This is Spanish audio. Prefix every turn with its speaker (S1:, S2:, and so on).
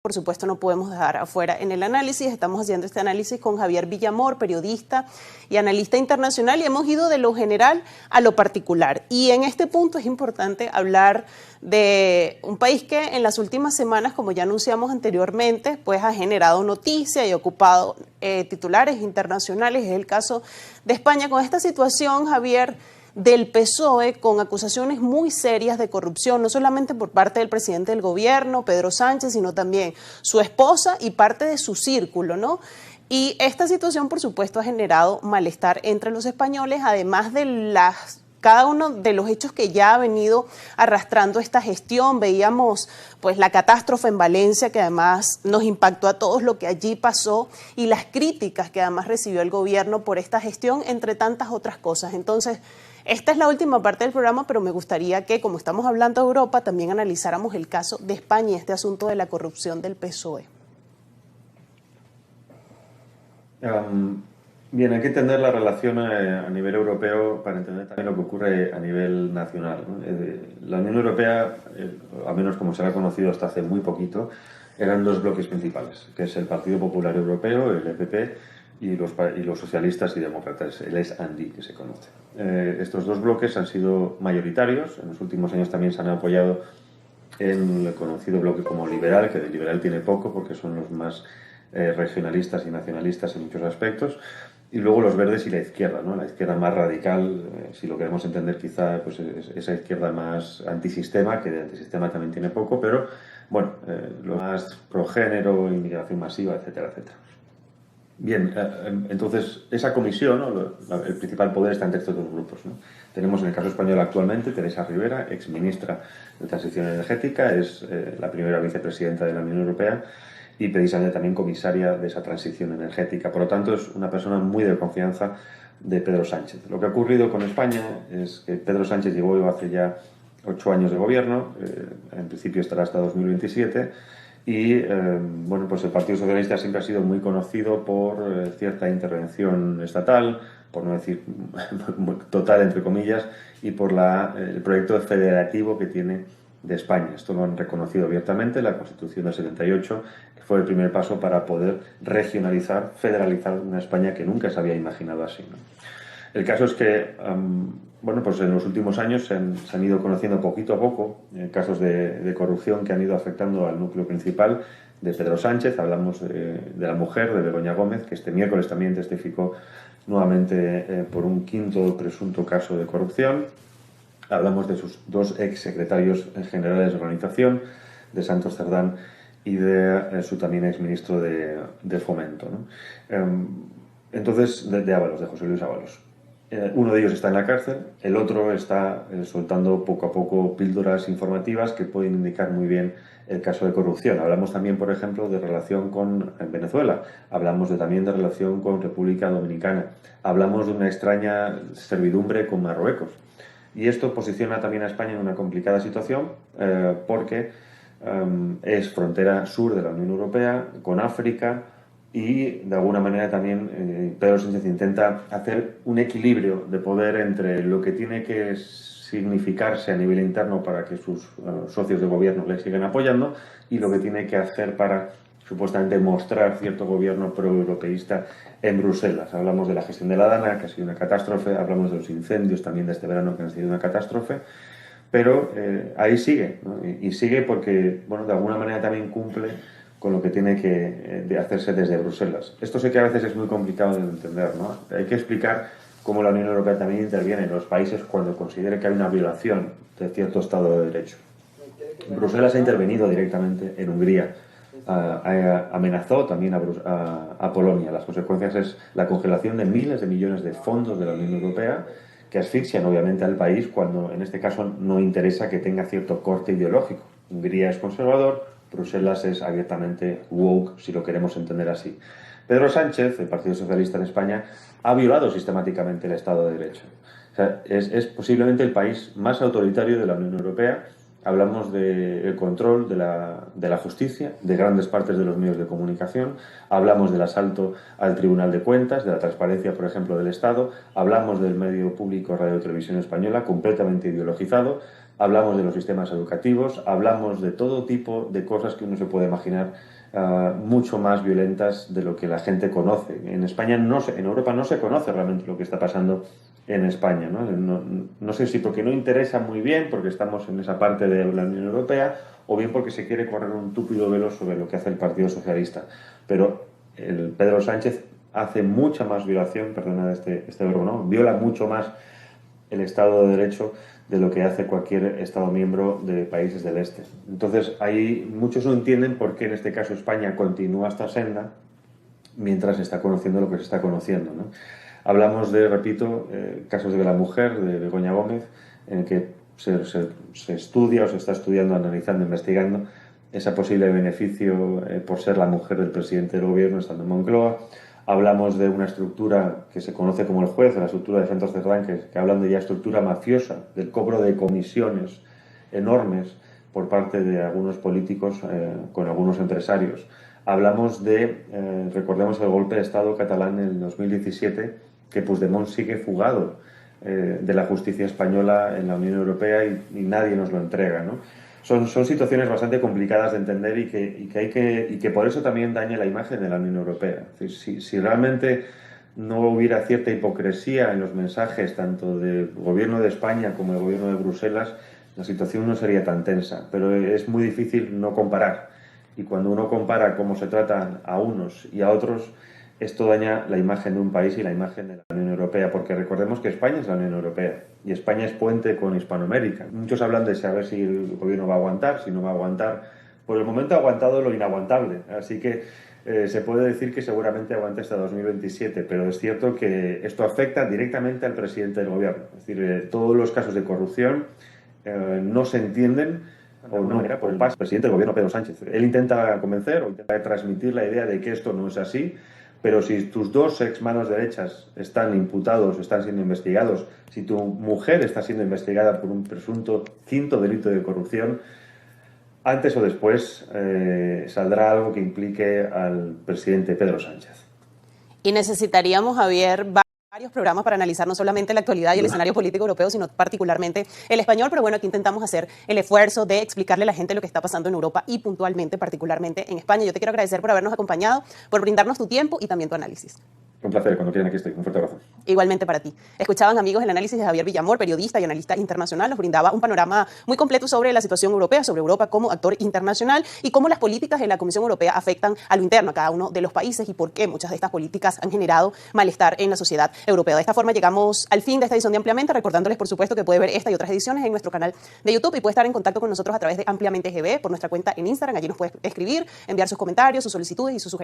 S1: por supuesto, no podemos dejar afuera en el análisis. Estamos haciendo este análisis con Javier Villamor, periodista y analista internacional, y hemos ido de lo general a lo particular. Y en este punto es importante hablar de un país que en las últimas semanas, como ya anunciamos anteriormente, pues ha generado noticia y ocupado titulares internacionales. Es el caso de España con esta situación, Javier, del PSOE, con acusaciones muy serias de corrupción, no solamente por parte del presidente del gobierno, Pedro Sánchez, sino también su esposa y parte de su círculo, ¿no? Y esta situación, por supuesto, ha generado malestar entre los españoles, además de cada uno de los hechos que ya ha venido arrastrando esta gestión. Veíamos pues la catástrofe en Valencia, que además nos impactó a todos lo que allí pasó, y las críticas que además recibió el gobierno por esta gestión, entre tantas otras cosas. Entonces, esta es la última parte del programa, pero me gustaría que, como estamos hablando de Europa, también analizáramos el caso de España y este asunto de la corrupción del PSOE.
S2: Bien, hay que entender la relación a nivel europeo para entender también lo que ocurre a nivel nacional, ¿no? La Unión Europea, al menos como se ha conocido hasta hace muy poquito, eran dos bloques principales, que es el Partido Popular Europeo, el EPP, y los socialistas y demócratas, el S&D, que se conoce. Estos dos bloques han sido mayoritarios, en los últimos años también se han apoyado en el conocido bloque como liberal, que de liberal tiene poco porque son los más regionalistas y nacionalistas en muchos aspectos, y luego los verdes y la izquierda, ¿no? La izquierda más radical, si lo queremos entender quizá, pues esa izquierda más antisistema, que de antisistema también tiene poco, pero bueno, lo más progénero, inmigración masiva, etcétera, etcétera. Bien, entonces esa comisión, ¿no? El principal poder está entre estos dos grupos, ¿no? Tenemos en el caso español actualmente Teresa Rivera, exministra de Transición Energética, es la primera vicepresidenta de la Unión Europea y precisamente también comisaria de esa transición energética. Por lo tanto, es una persona muy de confianza de Pedro Sánchez. Lo que ha ocurrido con España es que Pedro Sánchez llegó hace ya 8 años de gobierno, en principio estará hasta 2027, y bueno, pues el Partido Socialista siempre ha sido muy conocido por cierta intervención estatal, por no decir total, entre comillas, y por el proyecto federativo que tiene de España. Esto lo han reconocido abiertamente, la Constitución del 78, que fue el primer paso para poder regionalizar, federalizar una España que nunca se había imaginado así, ¿no? El caso es que, bueno, pues en los últimos años se han ido conociendo poquito a poco casos de corrupción que han ido afectando al núcleo principal de Pedro Sánchez. Hablamos de la mujer, de Begoña Gómez, que este miércoles también testificó nuevamente por un quinto presunto caso de corrupción. Hablamos de sus dos exsecretarios generales de organización, de Santos Cerdán y de su también exministro de Fomento, ¿no? Entonces, de Ábalos, de José Luis Ábalos. Uno de ellos está en la cárcel, el otro está soltando poco a poco píldoras informativas que pueden indicar muy bien el caso de corrupción. Hablamos también, por ejemplo, de relación con Venezuela, hablamos también de relación con República Dominicana, hablamos de una extraña servidumbre con Marruecos. Y esto posiciona también a España en una complicada situación porque es frontera sur de la Unión Europea, con África, y de alguna manera también Pedro Sánchez intenta hacer un equilibrio de poder entre lo que tiene que significarse a nivel interno para que sus socios de gobierno le sigan apoyando y lo que tiene que hacer para supuestamente mostrar cierto gobierno proeuropeísta en Bruselas. Hablamos de la gestión de la Dana, que ha sido una catástrofe, hablamos de los incendios también de este verano, que han sido una catástrofe, pero ahí sigue, ¿no? Y sigue porque, bueno, de alguna manera también cumple con lo que tiene que hacerse desde Bruselas. Esto sé que a veces es muy complicado de entender, ¿no? Hay que explicar cómo la Unión Europea también interviene en los países cuando considere que hay una violación de cierto Estado de Derecho. Bruselas ha intervenido directamente en Hungría, amenazó también a Polonia. Las consecuencias es la congelación de miles de millones de fondos de la Unión Europea que asfixian obviamente al país cuando en este caso no interesa que tenga cierto corte ideológico. Hungría es conservador, Bruselas es abiertamente woke, si lo queremos entender así. Pedro Sánchez, el Partido Socialista en España, ha violado sistemáticamente el Estado de Derecho. O sea, es posiblemente el país más autoritario de la Unión Europea. Hablamos del control de la justicia, de grandes partes de los medios de comunicación, hablamos del asalto al Tribunal de Cuentas, de la transparencia, por ejemplo, del Estado, hablamos del medio público Radio Televisión Española, completamente ideologizado, hablamos de los sistemas educativos, hablamos de todo tipo de cosas que uno se puede imaginar, mucho más violentas de lo que la gente conoce. En España en Europa no se conoce realmente lo que está pasando en España, ¿no? No sé si porque no interesa muy bien, porque estamos en esa parte de la Unión Europea, o bien porque se quiere correr un túpido velo sobre lo que hace el Partido Socialista. Pero el Pedro Sánchez hace mucha más violación, perdona este verbo, ¿no? Viola mucho más el Estado de Derecho de lo que hace cualquier Estado miembro de países del este. Entonces, ahí muchos no entienden por qué en este caso España continúa esta senda mientras se está conociendo lo que se está conociendo, ¿no? Hablamos de, repito, casos de la mujer, de Begoña Gómez, en el que se estudia o se está estudiando, analizando, investigando ese posible beneficio por ser la mujer del presidente del gobierno estando en Moncloa. Hablamos de una estructura que se conoce como el juez, la estructura de Santos Cerdán, que hablan de ya estructura mafiosa, del cobro de comisiones enormes por parte de algunos políticos con algunos empresarios. Hablamos de, recordemos el golpe de Estado catalán en el 2017, que Puigdemont sigue fugado de la justicia española en la Unión Europea y nadie nos lo entrega, ¿no? Son situaciones bastante complicadas de entender y que por eso también daña la imagen de la Unión Europea. Es decir, si realmente no hubiera cierta hipocresía en los mensajes tanto del gobierno de España como del gobierno de Bruselas, la situación no sería tan tensa. Pero es muy difícil no comparar. Y cuando uno compara cómo se tratan a unos y a otros, esto daña la imagen de un país y la imagen de la Unión Europea, porque recordemos que España es la Unión Europea y España es puente con Hispanoamérica. Muchos hablan de saber si el gobierno va a aguantar, si no va a aguantar. Por el momento ha aguantado lo inaguantable, así que se puede decir que seguramente aguante hasta 2027, pero es cierto que esto afecta directamente al presidente del gobierno. Es decir, todos los casos de corrupción no se entienden de alguna manera por el presidente del gobierno, Pedro Sánchez. Él intenta convencer o intenta transmitir la idea de que esto no es así, pero si tus dos ex manos derechas están imputados, están siendo investigados, si tu mujer está siendo investigada por un presunto quinto delito de corrupción, antes o después saldrá algo que implique al presidente Pedro Sánchez.
S1: Y necesitaríamos, Javier, varios programas para analizar no solamente la actualidad y el escenario político europeo, sino particularmente el español. Pero bueno, aquí intentamos hacer el esfuerzo de explicarle a la gente lo que está pasando en Europa y puntualmente, particularmente en España. Yo te quiero agradecer por habernos acompañado, por brindarnos tu tiempo y también tu análisis.
S2: Un placer, cuando quieran aquí estoy. Un fuerte abrazo.
S1: Igualmente para ti. Escuchaban, amigos, el análisis de Javier Villamor, periodista y analista internacional. Nos brindaba un panorama muy completo sobre la situación europea, sobre Europa como actor internacional y cómo las políticas de la Comisión Europea afectan a lo interno, a cada uno de los países y por qué muchas de estas políticas han generado malestar en la sociedad europea. De esta forma llegamos al fin de esta edición de Ampliamente, recordándoles, por supuesto, que puede ver esta y otras ediciones en nuestro canal de YouTube y puede estar en contacto con nosotros a través de Ampliamente GB por nuestra cuenta en Instagram. Allí nos puede escribir, enviar sus comentarios, sus solicitudes y sus sugerencias.